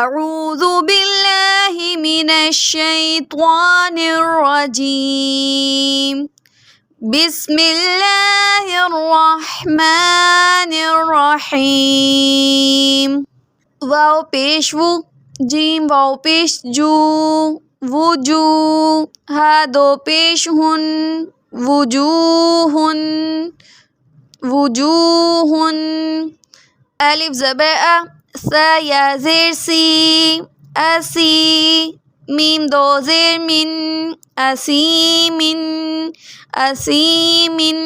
أعوذ بالله من الشيطان الرجيم بسم الله الرحمن الرحیم. واو پیش وو، جیم واو پیش جو، وجو. ہا دو پیش ہن، وجوہن، وجوہن. الف زبر ا، سا یا زیر سی، اسی. میم دو زیر من، اسیمن، اسیمن.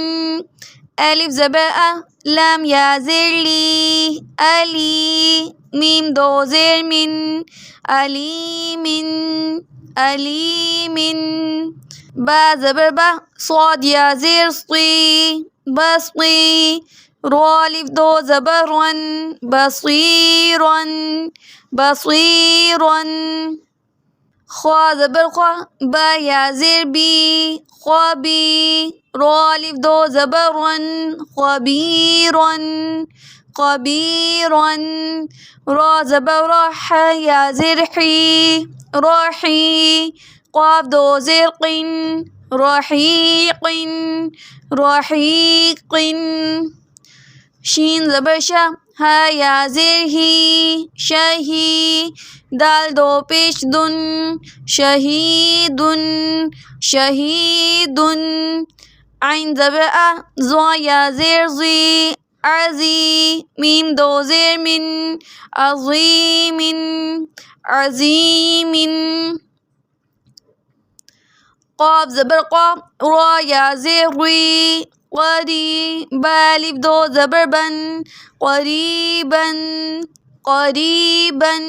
الف زبر ا، لام یا زیر لی، علی. میم دو زیر من، علیمن، علیمن. با زبر با، صاد یا زیر صی، بصی. رو الف دو زبر رن، بصیرن، بصیرن. خوا زبر خوا، با یا زیر بی، خوابی. رو الف دو زبر رن، خبیرن، خبیرن. را زبر را، ح یا زیر حی، راحی. قاف دو زیر قن، رحیقن، رحیقن. شین زبر شا، ها یا زیر ہی، شہی. دال دو پیش دن، شہیدن، شہیدن. عین زبر ا، زا یا زیر زی، عزی. میم دو زیر من، عظیمن، عظیمن. قاف زبر قا، را یا زیر ری، قری. با الف دو زبر بن، قریبن، قریبن.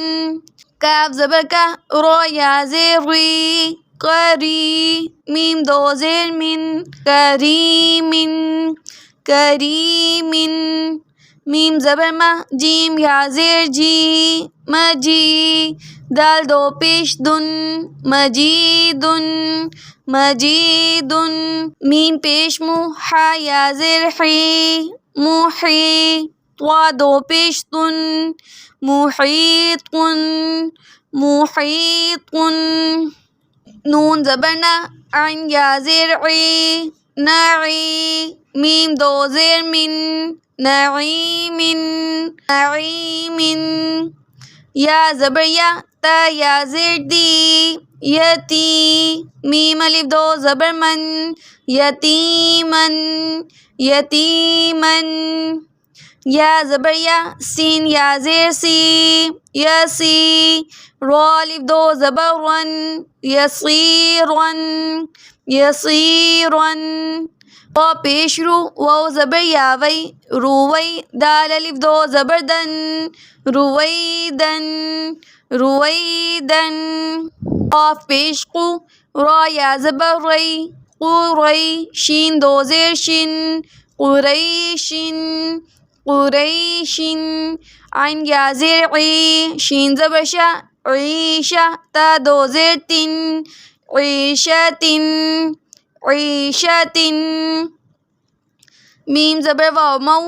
کاف زبر کا، را یا زیر ری، قری. میم دو زیر من، کریمن، کریمن. میم زبر ما، جیم یا زیر جی، مجی. دال دو پیش دن، مجیدن، مجیدن. میم پیش مو، حا یا زیر حی، محی. طوا دو پیش تن، محیطن، محیطن. نون زبر نا، عین یا زیر عی، نعی. میم دو زیر من، نعیمن، نعیمن. یا زبر یا، تا یا زیر دی، یتی. میم الف دو زبر من، یتیمن، یتیمن. یا زبر یا، سین یا زیر سی، یسی. رو الف دو زبر رن، یصیرن، یصیرن. و پیش رو، واو زبر یا وی، روی. دال الف دو زبر دن، رویدن، رویدن. قاف پیش قو، را یا زبر ری، قوری. شین دو زیر شن، قریشن، قریشن. عین یا زیر عی، شین زبر شا، عیشہ. تا دو زیر تن، عیشتن، عیشتن. میم زبر واو مو،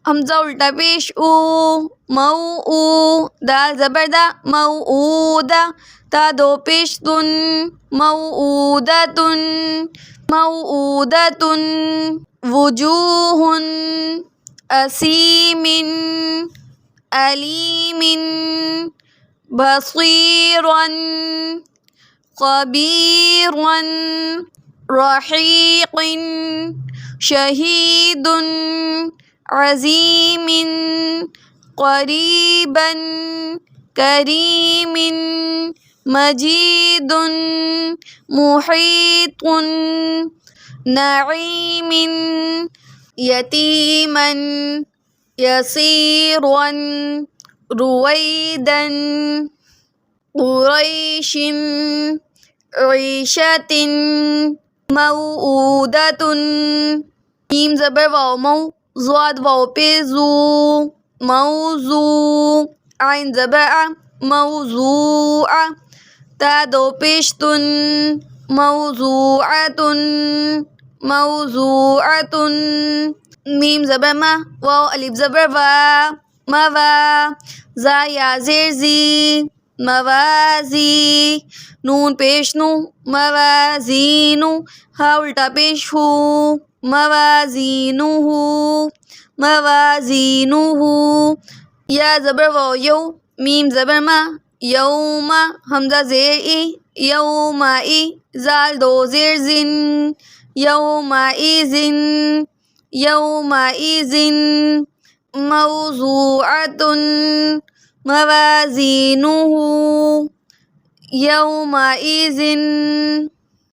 حمزہ الٹا پیش او، موعو. دال زبر دا، موعودہ. تا دو پیش تن، موعودتن، موعودتن. وجوہن، اسیمن، علیمن. بصیرن، خبیرن. رحیقن، شہیدن، عظیمن. قریبن، کریمن. مجیدن، محیطن. نعیمن، یتیمن، یسیرن. رویدن، قریشن، عیشتن. موعودتن. میم زبر واو مو، زواد واو پہ زو، موضوع. عین زبر ا، موضوعہ. تا دو پیش تن، موضوعتن، موضوعتن. میم زبر ما، واو الف زبر وا، موا. زا یا زیر زی، موازی نون پیش نو موازینو ہا الٹا پیش ہو موازینو موازینو یا زبر واو یو میم زبر ما یوم حمزہ زیر ای یوم ای زال دو زیر زن یوم ایزن یوم ایزن موضوعۃ موازینہ یوم ایزن